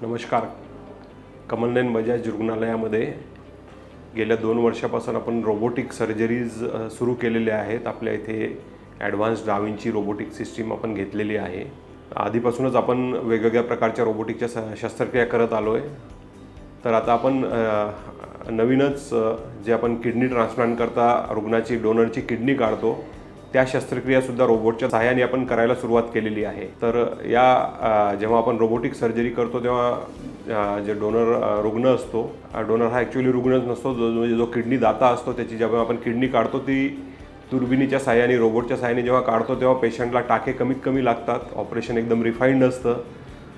नमस्कार. कमलनयन बजाज रुग्णालयामध्ये गेल्या 2 वर्षापासून आपण रोबोटिक सर्जरीज सुरू केलेल्या आहेत. आपल्या इथे advance da Vinci robotic system आपण घेतलेली आहे. आधीपासूनच आपण वेगवेगळ्या प्रकारच्या रोबोटिकच्या शस्त्रक्रिया करत आलो आहे. तर आता आपण नवीनच जे आपण किडनी ट्रान्सप्लांट करता रुग्णाची डोनरची किडनी काढतो त्या शस्त्रक्रियासुद्धा रोबोटच्या सहाय्याने आपण करायला सुरुवात केलेली आहे. तर जेव्हा आपण रोबोटिक सर्जरी करतो तेव्हा जे डोनर रुग्ण असतो, डोनर हा ॲक्च्युअली रुग्णच नसतो, जो किडनी दाता असतो त्याची जेव्हा आपण किडनी काढतो ती दुर्बिणीच्या सहाय्याने रोबोटच्या सहाय्याने जेव्हा काढतो तेव्हा पेशंटला टाके कमीत कमी लागतात. ऑपरेशन एकदम रिफाईंड असतं.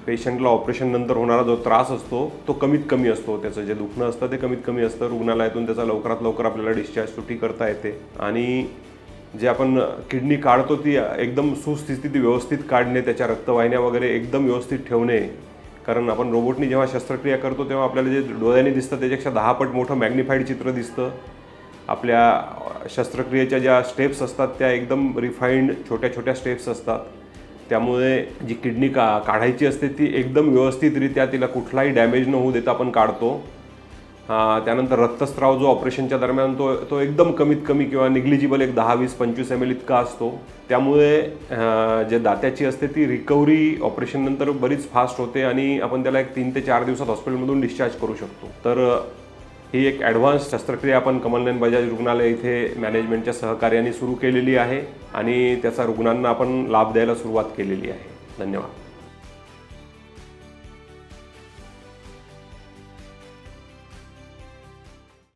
पेशंटला ऑपरेशन नंतर होणारा जो त्रास असतो तो कमीत कमी असतो. त्याचं जे दुखणं असतं ते कमीत कमी असतं. रुग्णालयातून त्याचा लवकरात लवकर आपल्याला डिस्चार्ज सुट्टी करता येते. आणि जे आपण किडनी काढतो ती एकदम सुस्थितीत व्यवस्थित काढणे, त्याच्या रक्तवाहिन्या वगैरे एकदम व्यवस्थित ठेवणे. कारण आपण रोबोटनी जेव्हा शस्त्रक्रिया करतो तेव्हा आपल्याला जे डोळ्याने दिसतं त्याच्यापेक्षा 10 पट मोठं मॅग्निफाईड चित्र दिसतं. आपल्या शस्त्रक्रियेच्या ज्या स्टेप्स असतात त्या एकदम रिफाईंड छोट्या छोट्या स्टेप्स असतात. त्यामुळे जी किडनी काढायची असते ती एकदम व्यवस्थितरित्या, तिला कुठलाही डॅमेज न होऊ देता आपण काढतो. त्यानंतर रक्तस्राव जो ऑपरेशनच्या दरम्यान तो एकदम कमीत कमी किंवा निग्लिजिबल एक 10, 20, 25 ml इतका असतो. त्यामुळे जे दात्याची असते ती रिकव्हरी ऑपरेशननंतर बरीच फास्ट होते आणि आपण त्याला एक 3 ते 4 दिवसात हॉस्पिटलमधून डिस्चार्ज करू शकतो. तर ही एक ॲडव्हान्स शस्त्रक्रिया आपण कमलनयन बजाज रुग्णालय इथे मॅनेजमेंटच्या सहकार्याने सुरू केलेली आहे आणि त्याचा रुग्णांना आपण लाभ द्यायला सुरुवात केलेली आहे. धन्यवाद.